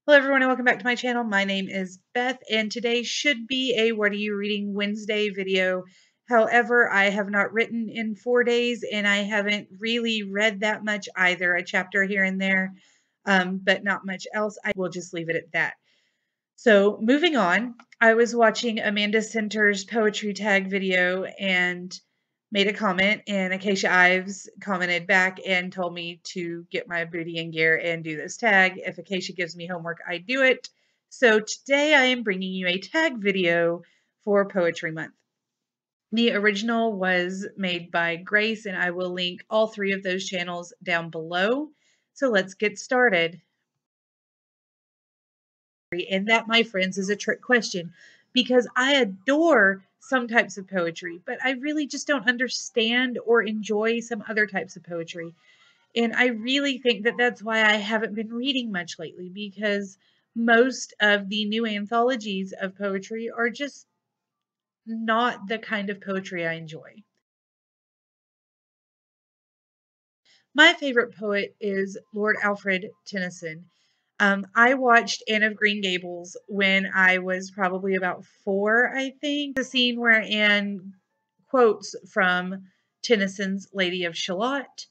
Hello everyone and welcome back to my channel. My name is Beth and today should be a What Are You Reading Wednesday video. However, I have not written in 4 days and I haven't really read that much either. A chapter here and there, but not much else. I will just leave it at that. So moving on, I was watching Amanda Center's poetry tag video and made a comment, and Acacia Ives commented back and told me to get my booty in gear and do this tag. If Acacia gives me homework, I do it. So today I am bringing you a tag video for Poetry Month. The original was made by Grace, and I will link all 3 of those channels down below. So let's get started. And that, my friends, is a trick question because I adore some types of poetry, but I really just don't understand or enjoy some other types of poetry. And I really think that that's why I haven't been reading much lately, because most of the new anthologies of poetry are just not the kind of poetry I enjoy. My favorite poet is Lord Alfred Tennyson. I watched Anne of Green Gables when I was probably about 4, I think. The scene where Anne quotes from Tennyson's Lady of Shalott,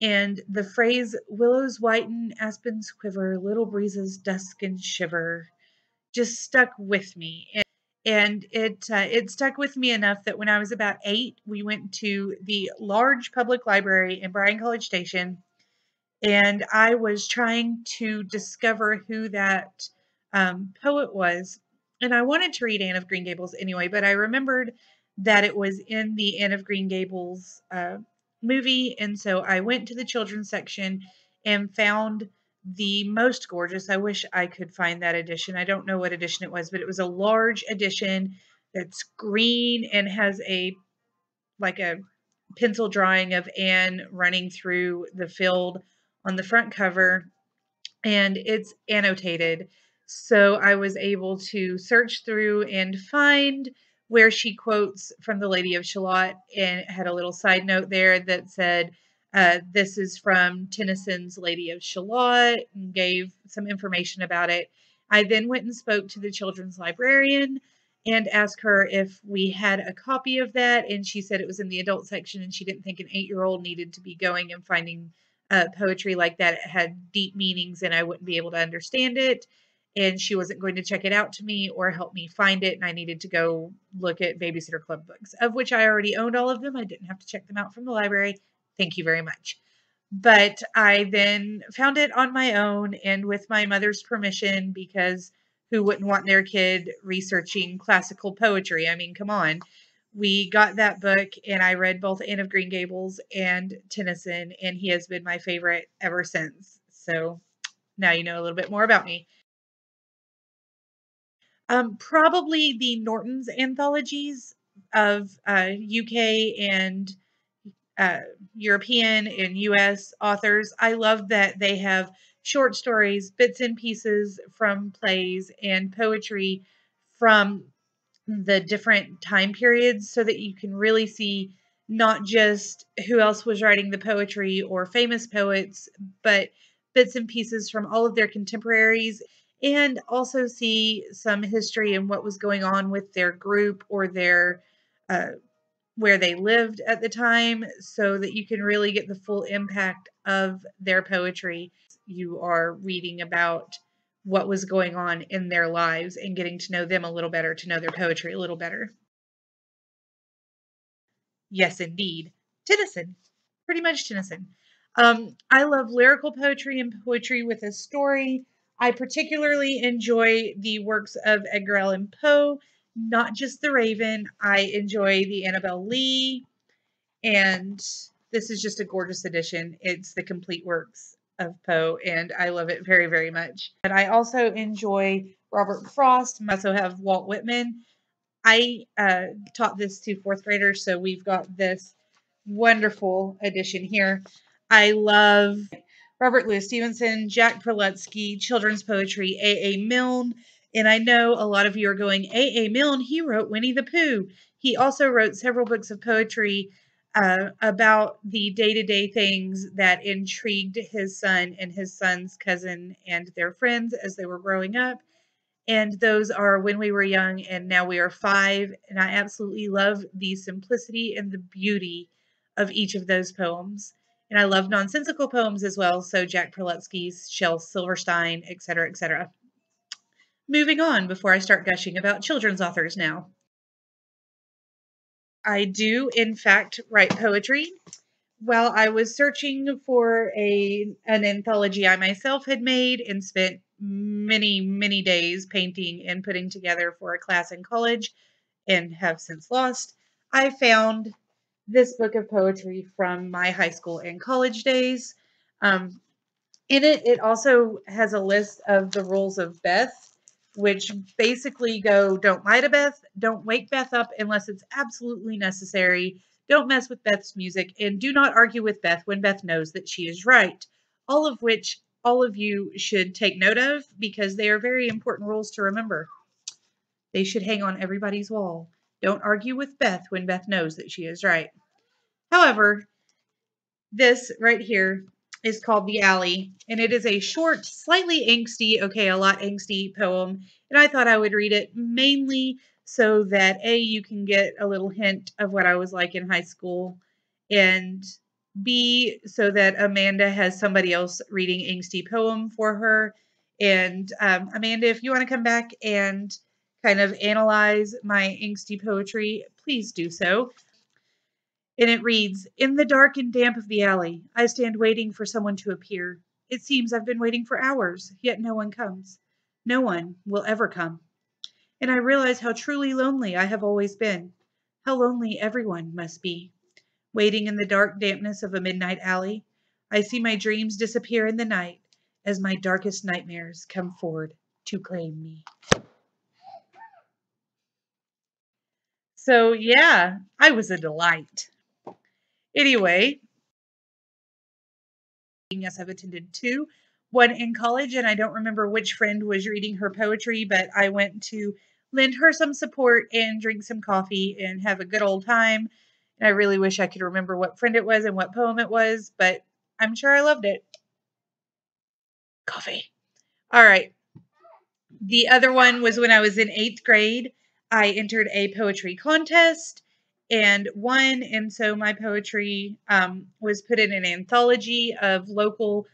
and the phrase, "Willows whiten, aspens quiver, little breezes dusk and shiver," just stuck with me. And it stuck with me enough that when I was about 8, we went to the large public library in Bryan College Station, and I was trying to discover who that poet was. And I wanted to read Anne of Green Gables anyway, but I remembered that it was in the Anne of Green Gables movie. And so I went to the children's section and found the most gorgeous. I wish I could find that edition. I don't know what edition it was, but it was a large edition that's green and has a pencil drawing of Anne running through the field on the front cover, and it's annotated. So I was able to search through and find where she quotes from the Lady of Shalott, and it had a little side note there that said, this is from Tennyson's Lady of Shalott, and gave some information about it. I then went and spoke to the children's librarian and asked her if we had a copy of that, and she said it was in the adult section, and she didn't think an 8-year-old needed to be going and finding poetry like that. It had deep meanings and I wouldn't be able to understand it, and she wasn't going to check it out to me or help me find it, and I needed to go look at Babysitter Club books, of which I already owned all of them. I didn't have to check them out from the library. Thank you very much. But I then found it on my own and with my mother's permission, because who wouldn't want their kid researching classical poetry? I mean, come on. We got that book and I read both Anne of Green Gables and Tennyson, and he has been my favorite ever since. So now you know a little bit more about me. Probably the Norton's anthologies of UK and European and US authors. I love that they have short stories, bits and pieces from plays, and poetry from the different time periods, so that you can really see not just who else was writing the poetry or famous poets, but bits and pieces from all of their contemporaries, and also see some history and what was going on with their group or their uh, where they lived at the time, so that you can really get the full impact of their poetry. You are reading about what was going on in their lives and getting to know them a little better, to know their poetry a little better. Yes, indeed. Tennyson. Pretty much Tennyson. I love lyrical poetry and poetry with a story. I particularly enjoy the works of Edgar Allan Poe, not just The Raven. I enjoy the Annabel Lee, and this is just a gorgeous edition. It's the complete works of Poe, and I love it very, very much. And I also enjoy Robert Frost. I also have Walt Whitman. I taught this to 4th graders, so we've got this wonderful edition here. I love Robert Louis Stevenson, Jack Prelutsky, children's poetry, A.A. Milne. And I know a lot of you are going, A.A. Milne, he wrote Winnie the Pooh. He also wrote several books of poetry about the day-to-day things that intrigued his son and his son's cousin and their friends as they were growing up. And those are When We Were Young and Now We Are Five. And I absolutely love the simplicity and the beauty of each of those poems. And I love nonsensical poems as well. So Jack Prelutsky's, Shel Silverstein, etc., etc. Moving on before I start gushing about children's authors now. I do, in fact, write poetry. While I was searching for an anthology I myself had made and spent many, many days painting and putting together for a class in college and have since lost, I found this book of poetry from my high school and college days. Um, in it, it also has a list of the rules of Beth, which basically go: don't lie to Beth, don't wake Beth up unless it's absolutely necessary, don't mess with Beth's music, and do not argue with Beth when Beth knows that she is right. All of which all of you should take note of because they are very important rules to remember. They should hang on everybody's wall. Don't argue with Beth when Beth knows that she is right. However, this right here is called The Alley, and it is a short, slightly angsty, okay, a lot angsty poem, and I thought I would read it mainly so that A, you can get a little hint of what I was like in high school, and B, so that Amanda has somebody else reading angsty poem for her. And Amanda, if you want to come back and kind of analyze my angsty poetry, please do so. And it reads: In the dark and damp of the alley, I stand waiting for someone to appear. It seems I've been waiting for hours, yet no one comes. No one will ever come. And I realize how truly lonely I have always been. How lonely everyone must be. Waiting in the dark dampness of a midnight alley, I see my dreams disappear in the night as my darkest nightmares come forward to claim me. So, yeah, I was a delight. Anyway, yes, I've attended two. One in college, and I don't remember which friend was reading her poetry, but I went to lend her some support and drink some coffee and have a good old time. And I really wish I could remember what friend it was and what poem it was, but I'm sure I loved it. Coffee. All right. The other one was when I was in 8th grade. I entered a poetry contest and won. And so my poetry was put in an anthology of local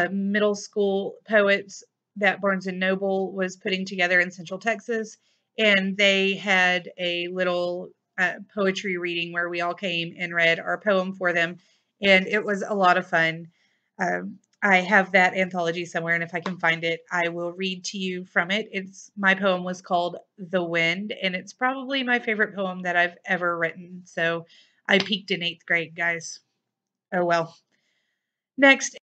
middle school poets that Barnes and Noble was putting together in Central Texas. And they had a little poetry reading where we all came and read our poem for them. And it was a lot of fun. I have that anthology somewhere, and if I can find it, I will read to you from it. My poem was called The Wind, and it's probably my favorite poem that I've ever written. So I peaked in 8th grade, guys. Oh well. Next,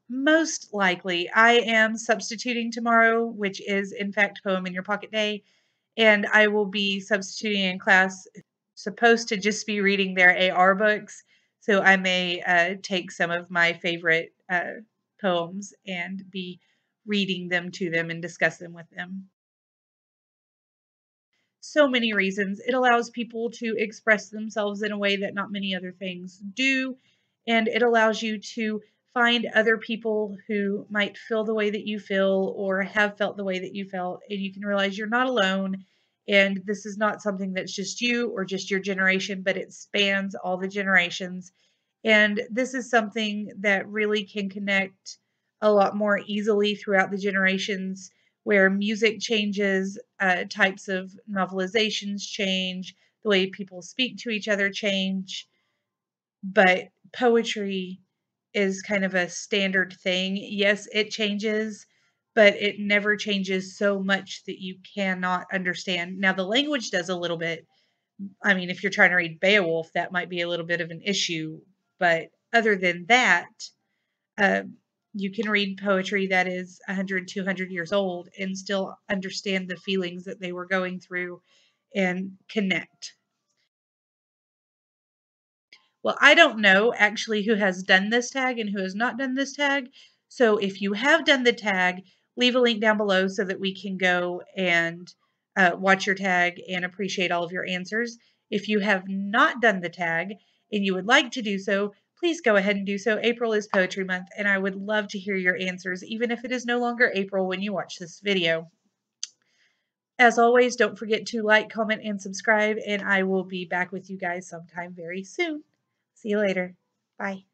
most likely, I am substituting tomorrow, which is in fact Poem in Your Pocket Day, and I will be substituting in class, supposed to just be reading their AR books. So I may take some of my favorite poems and be reading them to them and discuss them with them. So many reasons. It allows people to express themselves in a way that not many other things do. And it allows you to find other people who might feel the way that you feel or have felt the way that you felt. And you can realize you're not alone. And this is not something that's just you or just your generation, but it spans all the generations. And this is something that really can connect a lot more easily throughout the generations, where music changes, types of novelizations change, the way people speak to each other change. But poetry is kind of a standard thing. Yes, it changes, but it never changes so much that you cannot understand. Now, the language does a little bit. I mean, if you're trying to read Beowulf, that might be a little bit of an issue. But other than that, uh, you can read poetry that is 100, 200 years old and still understand the feelings that they were going through and connect. Well, I don't know actually who has done this tag and who has not done this tag. So if you have done the tag, leave a link down below so that we can go and watch your tag and appreciate all of your answers. If you have not done the tag and you would like to do so, please go ahead and do so. April is Poetry Month, and I would love to hear your answers, even if it is no longer April when you watch this video. As always, don't forget to like, comment, and subscribe, and I will be back with you guys sometime very soon. See you later. Bye.